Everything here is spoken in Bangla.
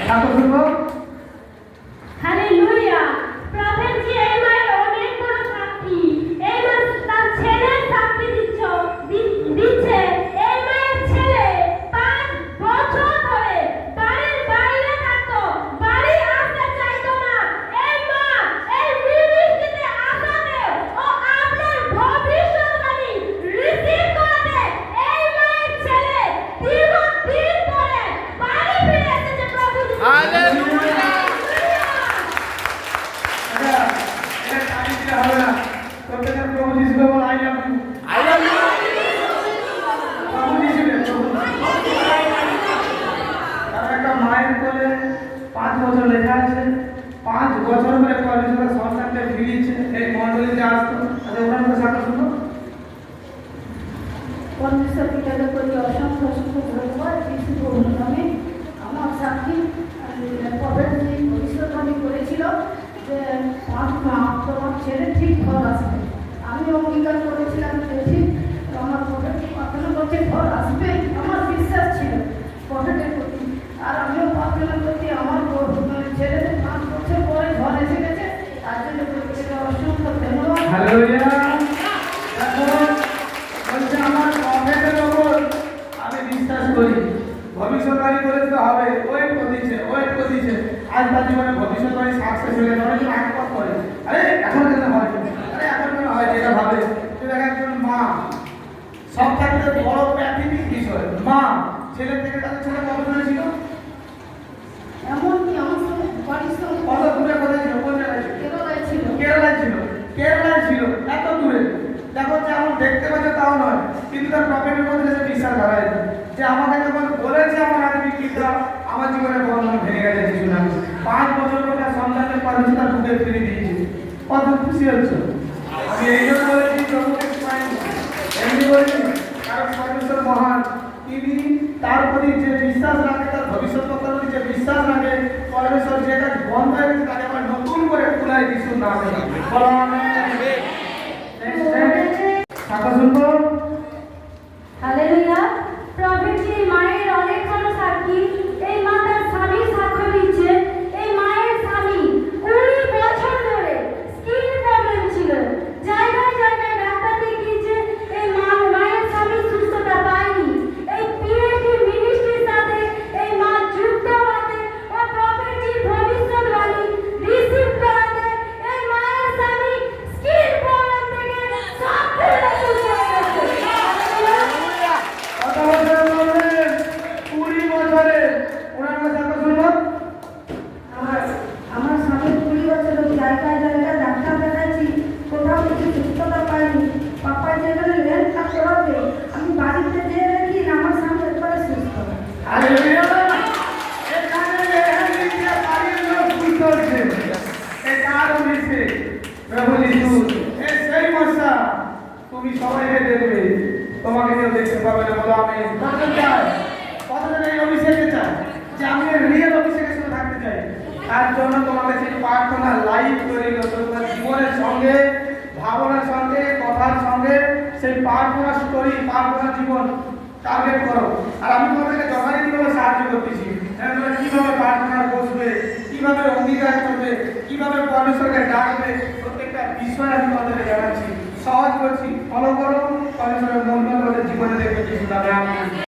ঠাকুর শুনবো। হালেলুয়া। প্রভের যে এই মায়ের অনেক বড় সাক্ষী, এই মা তার ছেলের সাক্ষী দিচ্ছে। এই মায়ের ছেলে 5 বছর ধরে বাড়ির বাইরে থাকতো, বাড়ি আসতে চাইতো না। এই মা এই মিনিস্ট্রিতে আসাতে ও আপনার ভবিষ্যৎবাণী রিসিভ করাতে এই মায়ের ছেলে দীর্ঘদিন পরে বাড়ি ফিরে এসেছে। প্রভু হালেলুয়া। হবে না, প্রত্যেকের প্রভু যিশুকে বল I love you. I love you. প্রভু যিশুকে তার একটা মায়ের কোলে 5 বছর লেখা আছে, 5 বছর ধরে পরমেশ্বরের সন্তানকে ফিরিয়েছে। এই মণ্ডলীতে আসতো, আচ্ছা ওনার মধ্যে সাক্ষাৎ শুনবো। পরমেশ্বর পিতাকে প্রতি অসংখ্য অসংখ্য ধন্যবাদ। যিশু প্রভুর নামে আমার সাক্ষী প্রভের যে ভবিষ্যৎবাণী করেছিল যে তোমার ছেলে ঠিক ফল আসবে, আমি অঙ্গীকার করেছিলাম যে ঠিক আমার প্রভের প্রার্থনা করতে ফল আসবে। আমার বিশ্বাস ছিল প্রভেটের প্রতি, আর আমিও প্রার্থনা করছি। আমার ছেলে 5 বছর পরে ঘর এসে গেছে, তার জন্য প্রত্যেকে অসংখ্য ধন্যবাদ। হালেলুয়া। বলছে আমার প্রভেটের ওপর আমি বিশ্বাস করি, ভবিষ্যৎবাণী করে তো হবে। ওয়েট করছে আজ তার জীবনে ভবিষ্যৎবাণী সাকসেস হয়ে গেছে। অনেকজন এক পথ করে, আরে এখন কেন হয়, আরে এখন কেন হয়, এটা ভাবে। তুই দেখ একজন মা, সব থাকতে বড় প্রাকৃতিক বিষয় মা ছেলের থেকে তাদের ছেলে কত দূরে ছিল, এমনকি আমার সঙ্গে বাড়ির সঙ্গে কত দূরে কোথায় ছিল, কোন জায়গায় ছিল? কেরলায় ছিল। কেরালায় ছিল, এত দূরে। দেখো যে আমার দেখতে পাচ্ছে তাও নয়, কিন্তু তার প্রফেটের মধ্যে সে বিশ্বাস হারায় যে আমাকে যখন বলেছে আমার হাতে বিক্রি দাও, আমার জীবনে বন্ধন ভেঙে গেছে কিছু না। 5 বছর পর তার সন্তানকে পারমিশন তার বুকে ফিরে দিয়েছে। কত খুশি হচ্ছে। আমি এই জন্য বলেছি প্রভুকে এমনি বলেছি কারণ পরমেশ্বর মহান, তিনি তার প্রতি যে বিশ্বাস রাখে, তার ভবিষ্যৎ কথার প্রতি যে বিশ্বাস রাখে, পরমেশ্বর যে কাজ বন্ধ হয়ে গেছে তাকে আবার নতুন করে খোলায় যিশুর নামে। বলো আমেন। কথা শুনবো। হালেলুয়া। প্রভের যে মায়ের অনেক বড় সাক্ষী, এই মা তার স্বামীর সাক্ষ্য দিচ্ছে। এই মায়ের স্বামী 20 বছর ধরে স্কিন প্রবলেম ছিল, জায়গায় জায়গায় ডাক্তার দেখিয়েছে। এই মায়ের স্বামী সুস্থতা পায়নি। এই পিএইচডি মিনিস্ট্রির সাথে এই মা যুক্ত হতে ও প্রভের যে ভবিষ্যৎবাণী রিসিভ করাতে এই মায়ের স্বামী স্কিন প্রবলেম থেকে সম্পূর্ণ সুস্থ হয়ে গেছে। কত বছরে বললেন? 20 বছরে। ওনার কথা শুনবো। আমার স্বামী 20 বছর জায়গায় জায়গায় ডাক্তার দেখাচ্ছি, কোথাও কিছু সুস্থতা পাইনি। পাপা যেখানে লেন থাকতে হবে, আমি বাড়িতে যেয়ে দেখি আমার স্বামী একবারে সুস্থ। হালেলুয়া। এখানে লেহেলিকে বাড়ির লোক সুস্থ হচ্ছে। এ কার হয়েছে? প্রভু যিশু। এ সেই মশা, তুমি সবাইকে দেখবে, তোমাকে কেউ দেখতে পাবে না। বলো আমেন। কতজন চায়? কতজন এই অভিষেকে চায় যে আমি রিয়েল অভিষেকের সাথে থাকতে চাই? তার জন্য তোমাকে সেই প্রার্থনা লাইভ তৈরি করতে হবে। তোমার জীবনের সঙ্গে, ভাবনার সঙ্গে, কথার সঙ্গে সেই প্রার্থনা স্টোরি, প্রার্থনা জীবন টার্গেট করো। আর আমি তোমাদেরকে যথারীতিভাবে সাহায্য করতেছি। তোমরা কিভাবে প্রার্থনা বসবে, কিভাবে অঙ্গীকার করবে, কিভাবে পরমেশ্বরকে ডাকবে, প্রত্যেকটা বিষয় আমি তোমাদেরকে জানাচ্ছি। সহজ করছি, ফলো করো। পরমেশ্বরের মঙ্গল জীবনে দেখবে যিশু নামে আমেন।